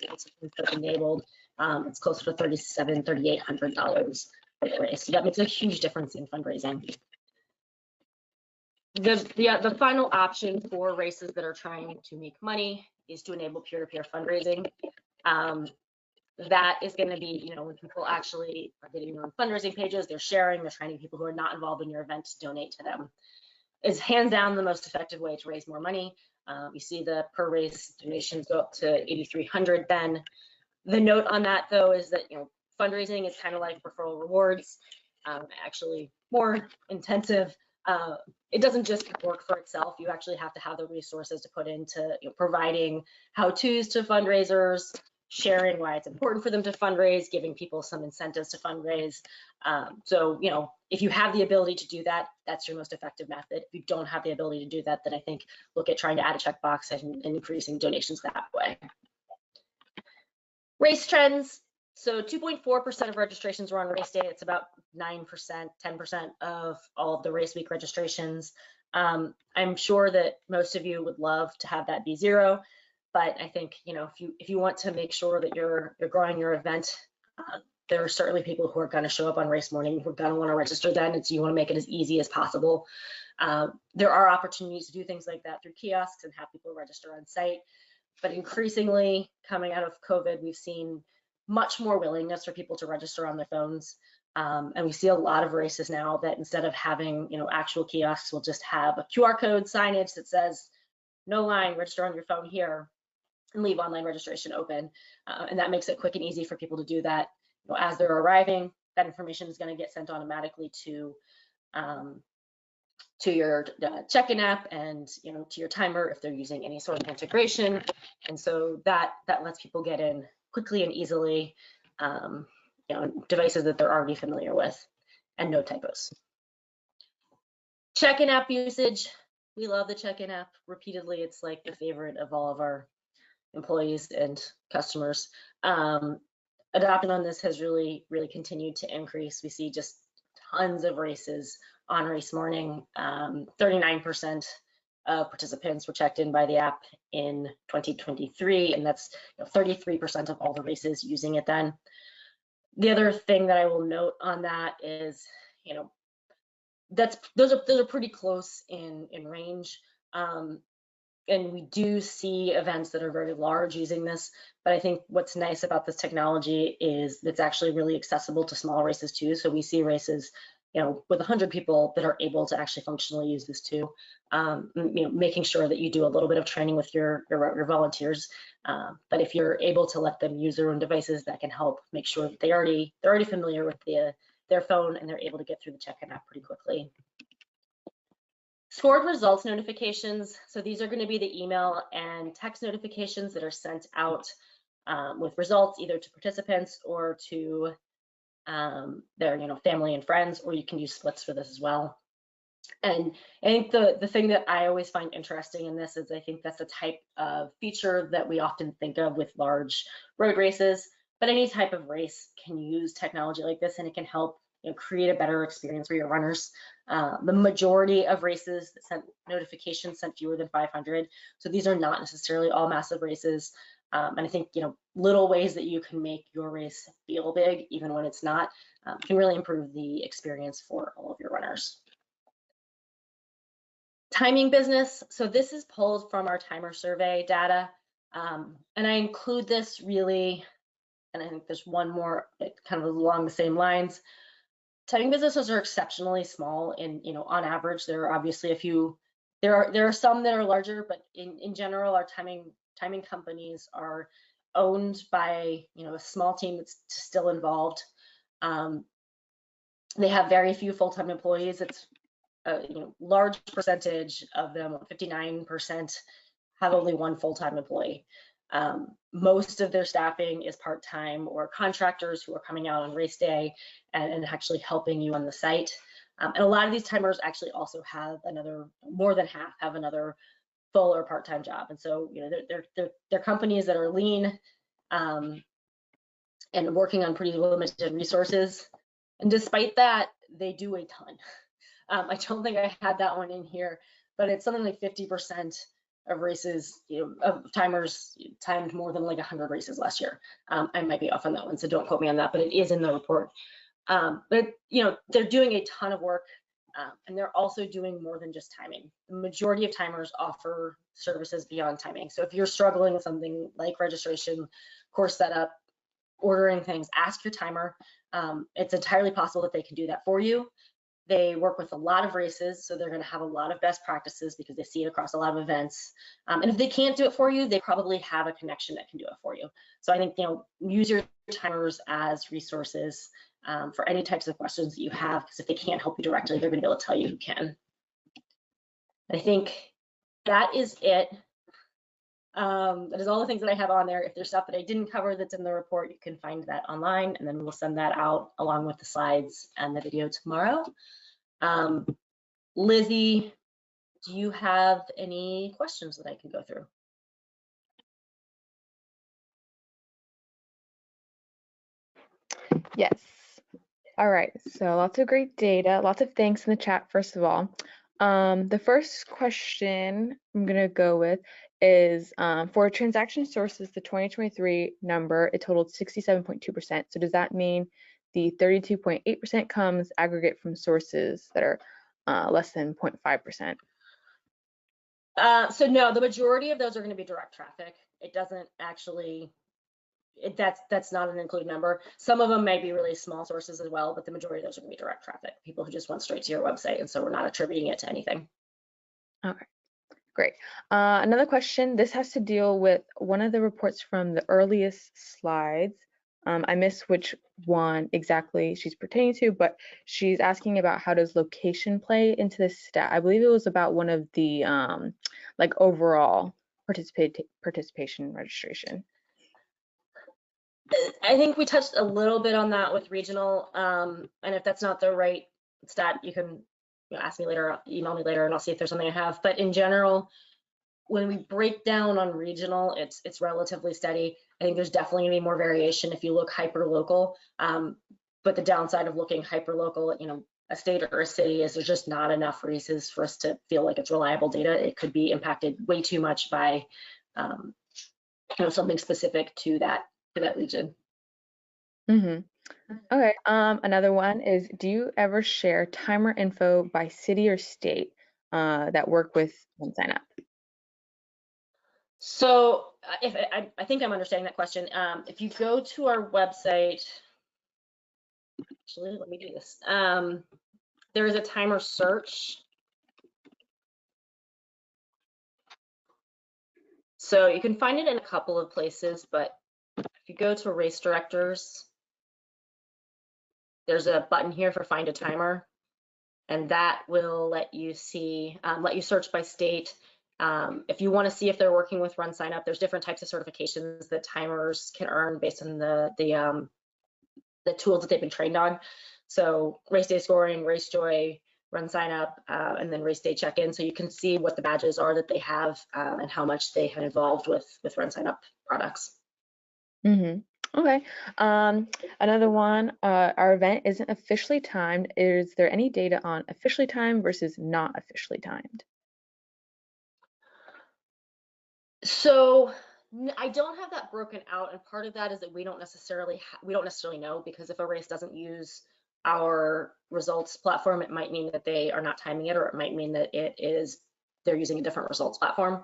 that's enabled, it's closer to $3,700, $3,800 for the race. So that makes a huge difference in fundraising. The final option for races that are trying to make money is to enable peer-to-peer fundraising. That is going to be, when people actually are getting their own fundraising pages, they're sharing, they're trying to get people who are not involved in your event to donate to them. It's hands down the most effective way to raise more money. You see the per race donations go up to $8,300 then. The note on that, though, is that, fundraising is kind of like referral rewards, actually more intensive. It doesn't just work for itself. You actually have to have the resources to put into providing how-tos to fundraisers, sharing why it's important for them to fundraise, giving people some incentives to fundraise. So, if you have the ability to do that, that's your most effective method. If you don't have the ability to do that, then I think look at trying to add a checkbox and increasing donations that way. RaceTrends. So 2.4% of registrations were on race day. It's about 9%, 10% of all of the race week registrations. I'm sure that most of you would love to have that be 0, but I think if you want to make sure that you're growing your event, there are certainly people who are going to show up on race morning who are going to want to register then. You want to make it as easy as possible. There are opportunities to do things like that through kiosks and have people register on site, but increasingly coming out of COVID, we've seen much more willingness for people to register on their phones. And we see a lot of races now that instead of having, actual kiosks, will just have a QR code signage that says, no line, register on your phone here, and leave online registration open. And that makes it quick and easy for people to do that. As they're arriving, that information is going to get sent automatically to your check-in app and to your timer if they're using any sort of integration. And so that lets people get in quickly and easily, devices that they're already familiar with, and no typos. Check-in app usage. We love the check-in app. Repeatedly, it's like the favorite of all of our employees and customers. Adoption on this has really, really continued to increase. We see just tons of races on race morning. 39% of participants were checked in by the app in 2023, and that's 33% of all the races using it then. The other thing that I will note on that is, those are pretty close in range. And we do see events that are very large using this, but I think what's nice about this technology is it's actually really accessible to small races too. So we see races, with 100 people that are able to actually functionally use this too. Making sure that you do a little bit of training with your volunteers. But if you're able to let them use their own devices, that can help make sure that they're already familiar with their phone and they're able to get through the check-in app pretty quickly. Scored results notifications. So these are going to be the email and text notifications that are sent out with results either to participants or to their family and friends, or you can use splits for this as well. And I think the thing that I always find interesting in this is I think that's the type of feature that we often think of with large road races, but any type of race can use technology like this, and it can help create a better experience for your runners. The majority of races that sent notifications sent fewer than 500, so these are not necessarily all massive races. And I think little ways that you can make your race feel big, even when it's not, can really improve the experience for all of your runners. Timing business. So this is pulled from our timer survey data. And I include this really, and I think there's one more kind of along the same lines. Timing businesses are exceptionally small, and on average, there are obviously a few. There are some that are larger, but in general, our timing companies are owned by a small team that's still involved. They have very few full-time employees. It's large percentage of them, 59%, have only one full-time employee. Most of their staffing is part-time or contractors who are coming out on race day and actually helping you on the site. And a lot of these timers actually also have more than half have another full or part-time job. And so, they're companies that are lean and working on pretty limited resources. And despite that, they do a ton. I don't think I had that one in here, but it's something like 50% of races, of timers timed more than like 100 races last year. I might be off on that one, so don't quote me on that, but it is in the report. But they're doing a ton of work, and they're also doing more than just timing. The majority of timers offer services beyond timing. So if you're struggling with something like registration, course setup, ordering things, ask your timer. It's entirely possible that they can do that for you. They work with a lot of races, so they're going to have a lot of best practices because they see it across a lot of events. And if they can't do it for you, they probably have a connection that can do it for you. So I think, use your timers as resources for any types of questions that you have, because if they can't help you directly, they're going to be able to tell you who can. I think that is it. That is all the things that I have on there. If there's stuff that I didn't cover that's in the report, you can find that online, and then we'll send that out along with the slides and the video tomorrow. Lizzie, do you have any questions that I can go through? Yes. All right, so lots of great data, lots of thanks in the chat, first of all. The first question I'm gonna go with is for transaction sources, the 2023 number, it totaled 67.2%. So does that mean the 32.8% comes aggregate from sources that are less than 0.5%? So no, the majority of those are going to be direct traffic. It doesn't actually, that's not an included number. Some of them may be really small sources as well, but the majority of those are going to be direct traffic, people who just went straight to your website, and so we're not attributing it to anything. Okay, great. Another question, this has to deal with one of the reports from the earliest slides. I missed which one exactly she's pertaining to, but she's asking about how does location play into this stat. I believe it was about one of the like overall participation registration. I think we touched a little bit on that with regional, and if that's not the right stat, you can ask me later, email me later, and I'll see if there's something I have. But in general, when we break down on regional, it's relatively steady. I think there's definitely gonna be more variation if you look hyper local. But the downside of looking hyper local, a state or a city, is there's just not enough races for us to feel like it's reliable data. It could be impacted way too much by something specific to that region. Okay, another one is, do you ever share timer info by city or state that work with RunSignup? So if I think I'm understanding that question. If you go to our website, actually, let me do this. There is a timer search. So you can find it in a couple of places, but if you go to race directors, there's a button here for find a timer, and that will let you see, let you search by state. If you want to see if they're working with RunSignup, there's different types of certifications that timers can earn based on the tools that they've been trained on. So race day scoring, race joy, RunSignup, and then race day check-in. So you can see what the badges are that they have and how much they have involved with RunSignup products. Mm-hmm. Okay. Another one, our event isn't officially timed. Is there any data on officially timed versus not officially timed? So I don't have that broken out, and part of that is that we don't necessarily know, because if a race doesn't use our results platform, it might mean that they are not timing it, or it might mean that they're using a different results platform.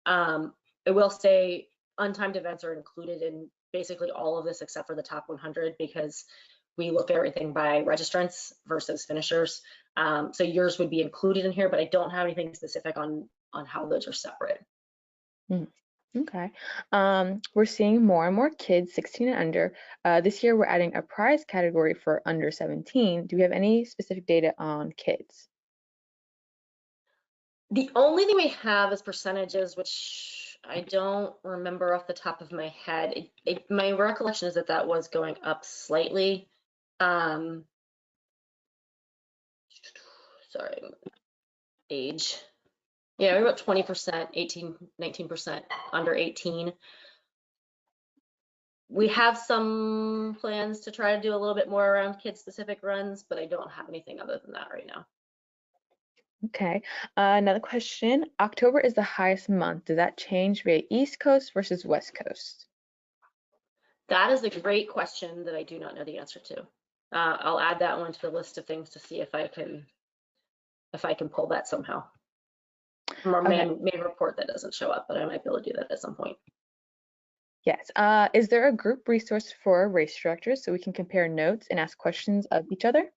I will say untimed events are included in basically all of this except for the top 100, because we look at everything by registrants versus finishers. So yours would be included in here, but I don't have anything specific on how those are separate. Okay. We're seeing more and more kids 16 and under. This year we're adding a prize category for under 17. Do we have any specific data on kids? The only thing we have is percentages, which I don't remember off the top of my head. My recollection is that that was going up slightly. Sorry, age. Yeah, we're about 20%, 18, 19% under 18. We have some plans to try to do a little bit more around kid-specific runs, but I don't have anything other than that right now. Okay. Another question. October is the highest month. Does that change via East Coast versus West Coast? That is a great question that I do not know the answer to. I'll add that one to the list of things to see if I can pull that somehow. From our main report that doesn't show up, but I might be able to do that at some point. Yes. Is there a group resource for race directors so we can compare notes and ask questions of each other?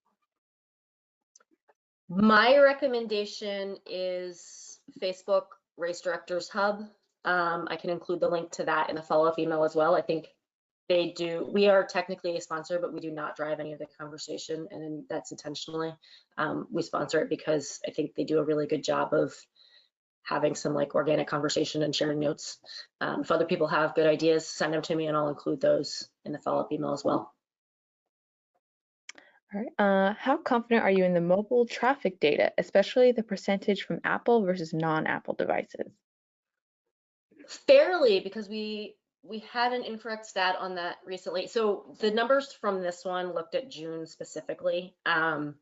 My recommendation is Facebook Race Directors Hub. I can include the link to that in the follow-up email as well. I think they do. We are technically a sponsor, but we do not drive any of the conversation, and that's intentionally. We sponsor it because I think they do a really good job of having some like organic conversation and sharing notes. If other people have good ideas, send them to me and I'll include those in the follow-up email as well. All right. How confident are you in the mobile traffic data, especially the percentage from Apple versus non-Apple devices? Fairly, because we had an incorrect stat on that recently. So the numbers from this one looked at June specifically, and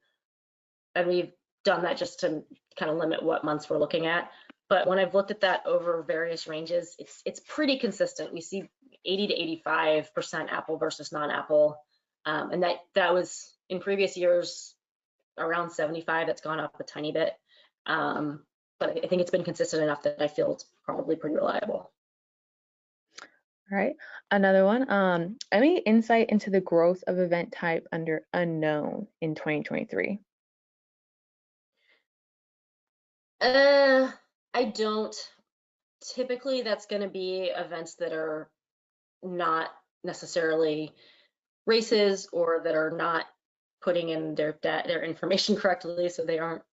we've done that just to kind of limit what months we're looking at. But when I've looked at that over various ranges, it's pretty consistent. We see 80 to 85% Apple versus non-Apple, and that was in previous years around 75. That's gone up a tiny bit, but I think it's been consistent enough that I feel it's probably pretty reliable. All right. Another one. Any insight into the growth of event type under unknown in 2023? I don't. Typically, that's going to be events that are not necessarily races, or that are not putting in their information correctly, so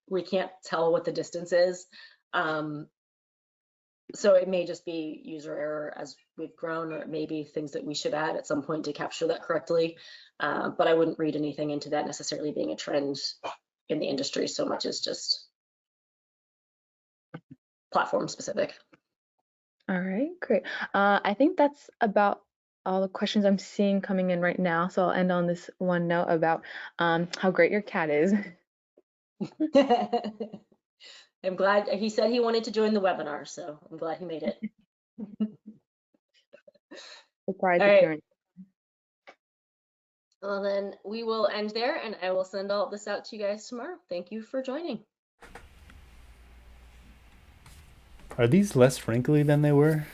we can't tell what the distance is. So it may just be user error as we've grown, or it may be things that we should add at some point to capture that correctly. But I wouldn't read anything into that necessarily being a trend in the industry so much as just platform specific. All right, great. I think that's about all the questions I'm seeing coming in right now. So I'll end on this one note about how great your cat is. I'm glad he said he wanted to join the webinar, so I'm glad he made it. Surprise All right. appearance. Well, then we will end there, and I will send all this out to you guys tomorrow. Thank you for joining. Are these less wrinkly than they were?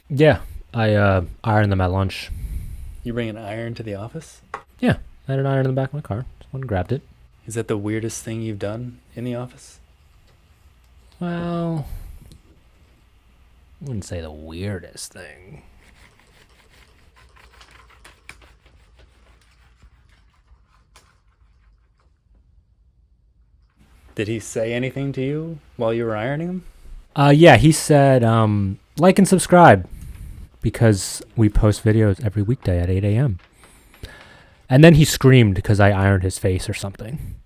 Yeah, I ironed them at lunch. You bring an iron to the office? Yeah, I had an iron in the back of my car. Just went and grabbed it. Is that the weirdest thing you've done in the office? Well, I wouldn't say the weirdest thing. Did he say anything to you while you were ironing them? Yeah, he said like and subscribe because we post videos every weekday at 8 a.m. And then he screamed because I ironed his face or something.